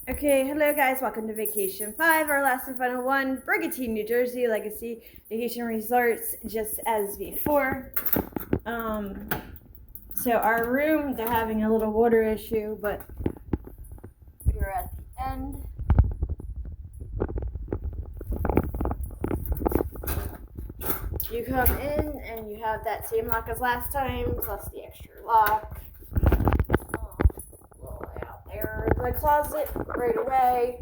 Okay, hello guys, welcome to Vacation 5, our last and final one, Brigantine, New Jersey, Legacy Vacation Resorts, just as before. So our room, they're having a little water issue, but we're at the end. You come in and you have that same lock as last time, plus the extra lock. Little layout there. The closet right away.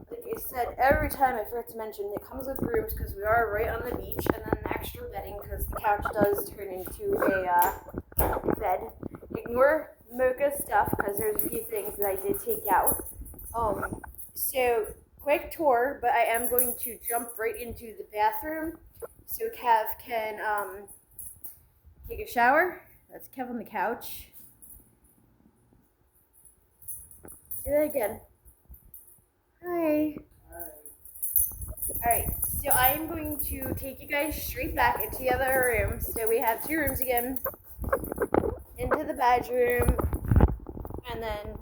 Like I said, every time I forget to mention, it comes with rooms because we are right on the beach, and then extra bedding because the couch does turn into a bed. Ignore Mocha stuff because there's a few things that I did take out. So quick tour, but I am going to jump right into the bathroom so Kev can take a shower. That's Kev on the couch. Do that again. Hi. Alright, so I am going to take you guys straight back into the other room. So we have two rooms again. Into the bedroom. And then...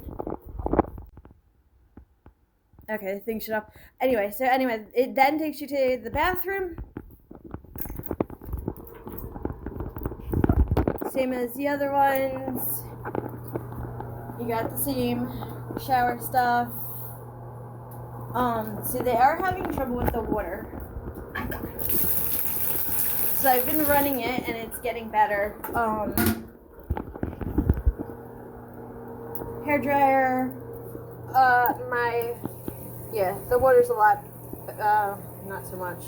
Okay, the thing shut up. Anyway, it then takes you to the bathroom. Same as the other ones. You got the same shower stuff. So they are having trouble with the water. So I've been running it and it's getting better. Hair dryer. The water's a lot, not so much.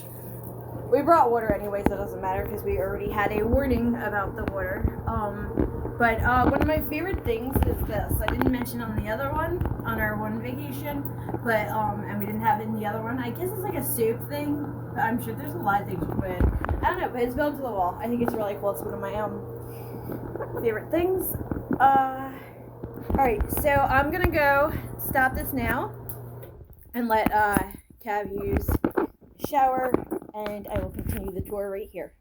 We brought water anyways, that doesn't matter because we already had a warning about the water. But one of my favorite things is this. I didn't mention on the other one, on our one vacation, but and we didn't have it in the other one. I guess it's like a soup thing, but I'm sure there's a lot of things you put in. I don't know, but it's built to the wall. I think it's really cool. It's one of my favorite things. Alright, so I'm gonna go stop this now and let Cav use the shower, and I will continue the tour right here.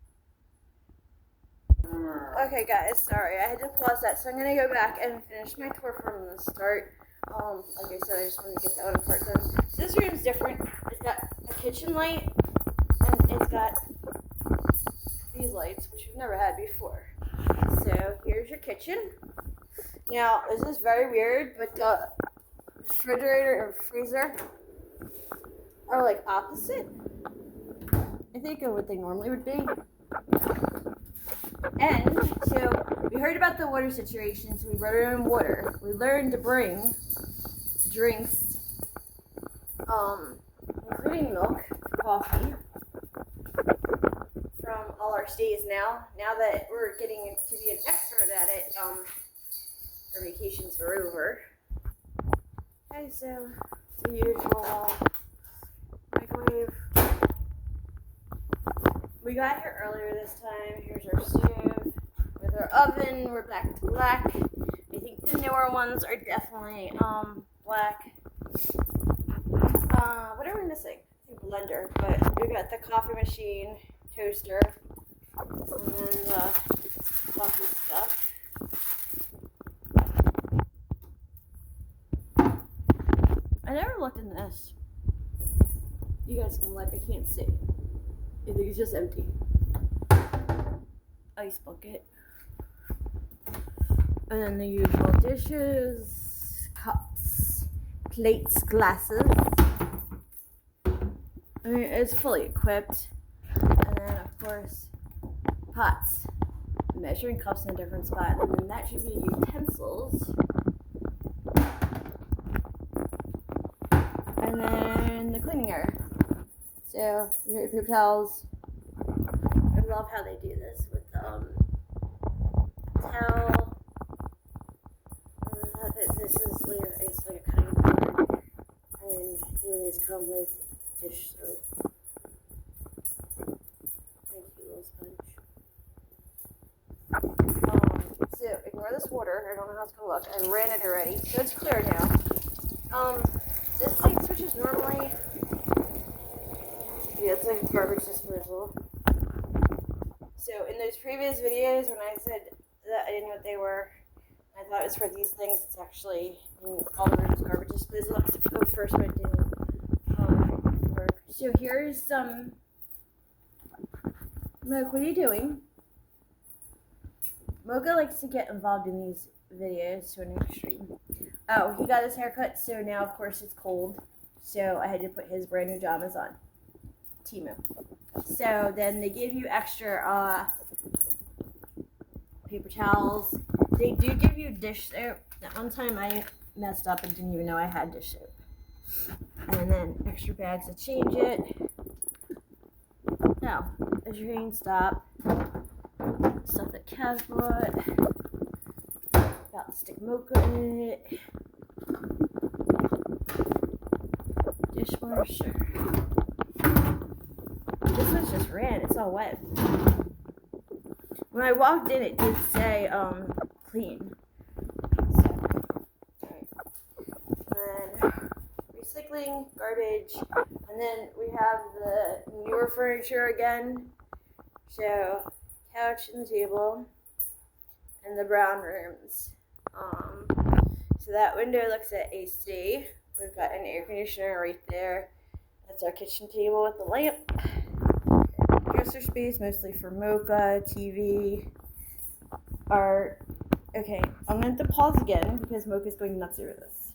Okay guys, sorry, I had to pause that, so I'm gonna go back and finish my tour from the start. Like I said, I just wanted to get that one part done. So this room's different. It's got a kitchen light, and it's got these lights, which we've never had before. So here's your kitchen. Now, this is very weird, but the refrigerator or freezer are like opposite. I think of what they normally would be. And so we heard about the water situation, so we brought our own water. We learned to bring drinks, including milk, coffee, from all our stays now. Now that we're getting to be an expert at it, our vacations are over. Okay, so the usual microwave. We got here earlier this time. Here's our stove with our oven. We're back to black. I think the newer ones are definitely black. What are we missing? I think blender, but we got the coffee machine, toaster, and then the coffee stuff. I never looked in this. You guys can look, I can't see. I think it's just empty. Ice bucket. And then the usual dishes, cups, plates, glasses. I mean, it's fully equipped. And then, of course, pots, measuring cups in a different spot. And then that should be utensils. And then the cleaning area. So, your poop towels. I love how they do this with the towel. This is like, I guess, like a cutting board. And they always come with dish soap. Thank you, little sponge. So, ignore this water. I don't know how it's going to look. I ran it already. So, it's clear now. This light switch is normally... Yeah, it's like a garbage disposal. So in those previous videos when I said that I didn't know what they were, I thought it was for these things, it's actually in all the rooms garbage disposal except for the first one didn't work. So here's some. Look, what are you doing? Mocha likes to get involved in these videos to an extreme. Oh, he got his haircut, so now of course it's cold. So I had to put his brand new pajamas on. Temu. So then they give you extra paper towels. They do give you dish soap. That one time I messed up and didn't even know I had dish soap. And then extra bags to change it. Now, as your rain stop, stuff that Kev brought. Got to stick Mocha in it. Dishwasher. This one's just ran. It's all wet. When I walked in, it did say clean. So, alright. And then recycling, garbage, and then we have the newer furniture again. So couch and the table, and the brown rooms. So that window looks at AC. We've got an air conditioner right there. That's our kitchen table with the lamp. Dresser space, mostly for Mocha, TV, art. Okay, I'm going to have to pause again because Mocha's going nuts over this.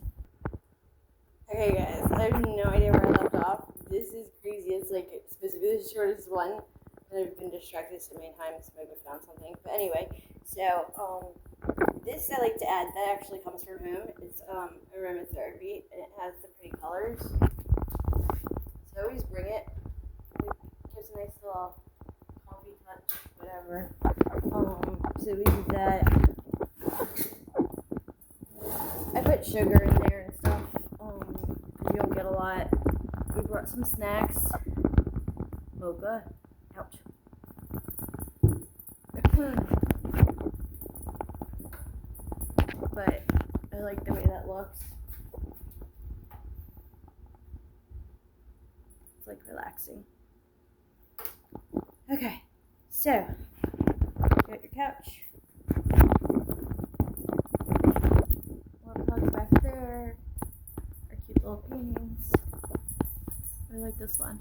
Okay guys, I have no idea where I left off. This is crazy. It's like specifically the shortest one. And I've been distracted so many times. Mocha found something. But anyway, so this I like to add. That actually comes from home. It's aromatherapy, and it has the pretty colors. So I always bring it. It gives a nice little coffee touch, whatever. So we do that. I put sugar in there and stuff. You don't get a lot. We brought some snacks. Mocha. Ouch. But I like the way that looks. It's like relaxing. Okay, so you got your couch. More plugs back there. Our cute little paintings. I like this one.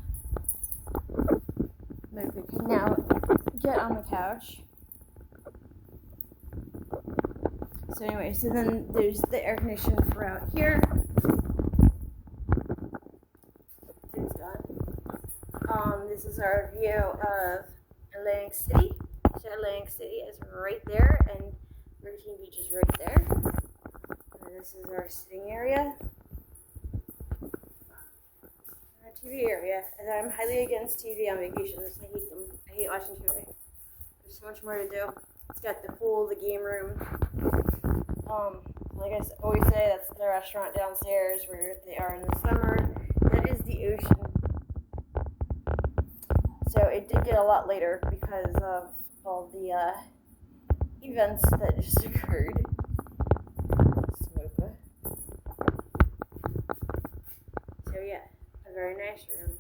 Mocha can now get on the couch. So anyway, so then there's the air conditioner for out here. It's done. This is our view of Atlantic City. So Atlantic City is right there, and Virginia Beach is right there. And this is our sitting area. Our TV area. And I'm highly against TV on vacations. I hate them. I hate watching TV. There's so much more to do. It's got the pool, the game room. Like I always say, that's the restaurant downstairs where they are in the summer. That is the ocean. So it did get a lot later because of all the events that just occurred. Mocha. So yeah, a very nice room.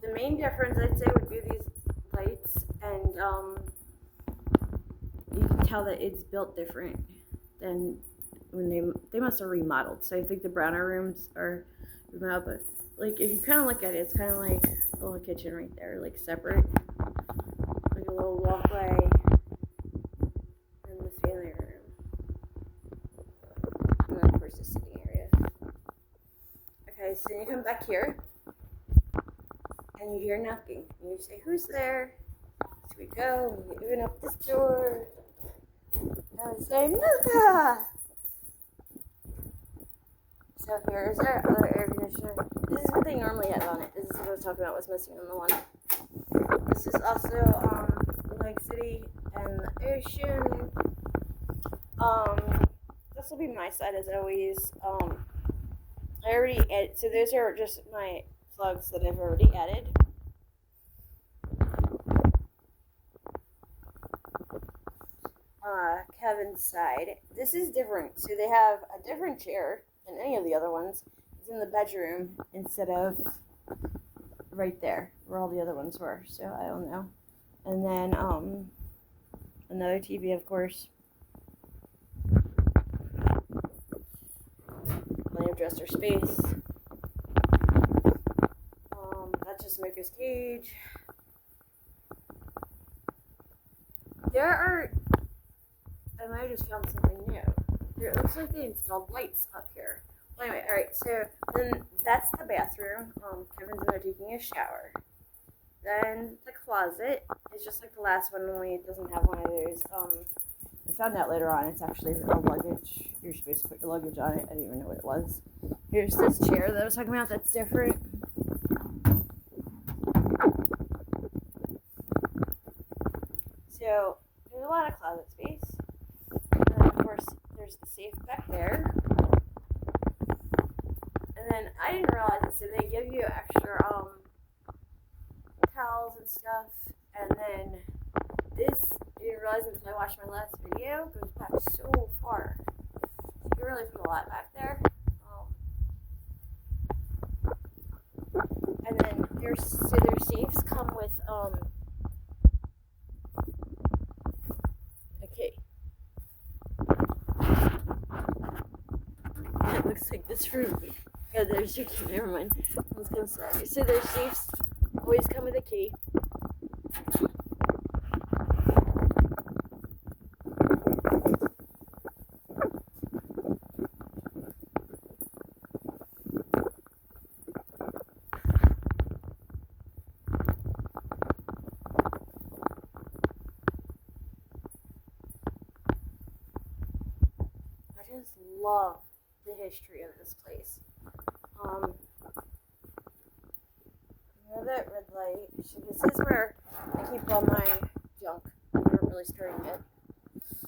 The main difference I'd say would be these lights, and you can tell that it's built different than when they must have remodeled. So I think the browner rooms are remodeled, but like if you kind of look at it, it's kind of like a little kitchen right there, like separate, like a little walkway, and the family room, and then of course the sitting area. Okay, so then you come back here, and you hear knocking, and you say, "Who's there?" So we go, and we open up this door. And we say, Mocha! So here's our other air conditioner. This is what they normally have on it. This is what I was talking about, what's missing on the one. This is also Lake City and the ocean. This will be my side as always. I already added, so those are just my plugs that I've already added. Kevin's side. This is different. So they have a different chair than any of the other ones. It's in the bedroom instead of right there where all the other ones were. So I don't know. And then another TV, of course. dresser space. That's just Mocha's cage. I might have just found something new. It looks like they installed lights up here. Well, anyway, alright, so then that's the bathroom. Kevin's in there taking a shower. Then the closet is just like the last one, only it doesn't have one of those. I found out later on it's actually a luggage. You're supposed to put your luggage on it. I didn't even know what it was. Here's this chair that I was talking about that's different. So there's a lot of closet space. And then of course there's the safe back there. And then I didn't realize it, so they give you extra towels and stuff. And then this, I didn't realize until I watched my last video, goes back so far. You can really put a lot back there. And then their safes come with a key. It looks like this room. Oh, there's your key. Never mind. I was gonna say. So their safes always come with a key. I just love the history of this place. That red light. So this is where I keep all my junk. I haven't really started yet.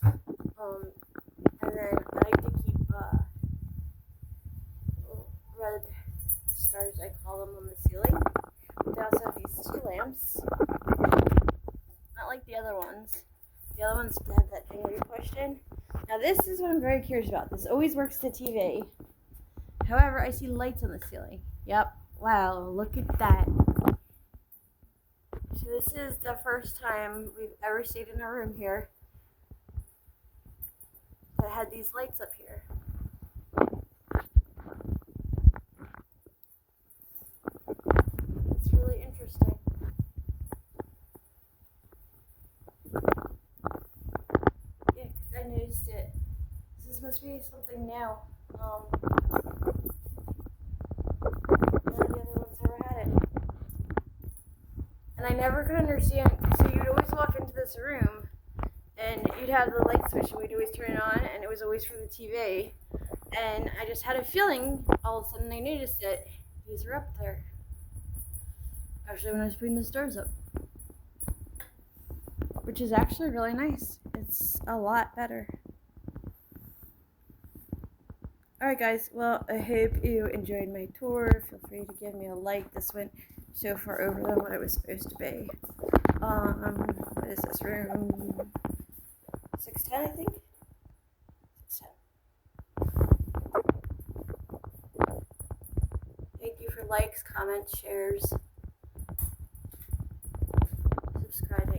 And then I like to keep red stars, I call them, on the ceiling. They also have these two lamps. Not like the other ones. The other ones have that thing where you pushed in. Now this is what I'm very curious about. This always works to TV. However, I see lights on the ceiling. Yep. Wow, look at that. So this is the first time we've ever stayed in a room here that had these lights up here. It's really interesting. Yeah, because I noticed it. This must be something new. And I never could understand, so you'd always walk into this room and you'd have the light switch and we'd always turn it on and it was always for the TV. And I just had a feeling, all of a sudden I noticed it, these were up there. Actually, when I was putting the stars up. Which is actually really nice. It's a lot better. Alright guys, well, I hope you enjoyed my tour. Feel free to give me a like. This went so far over than what it was supposed to be. What is this room? 610, I think? 610. Thank you for likes, comments, shares, subscribing.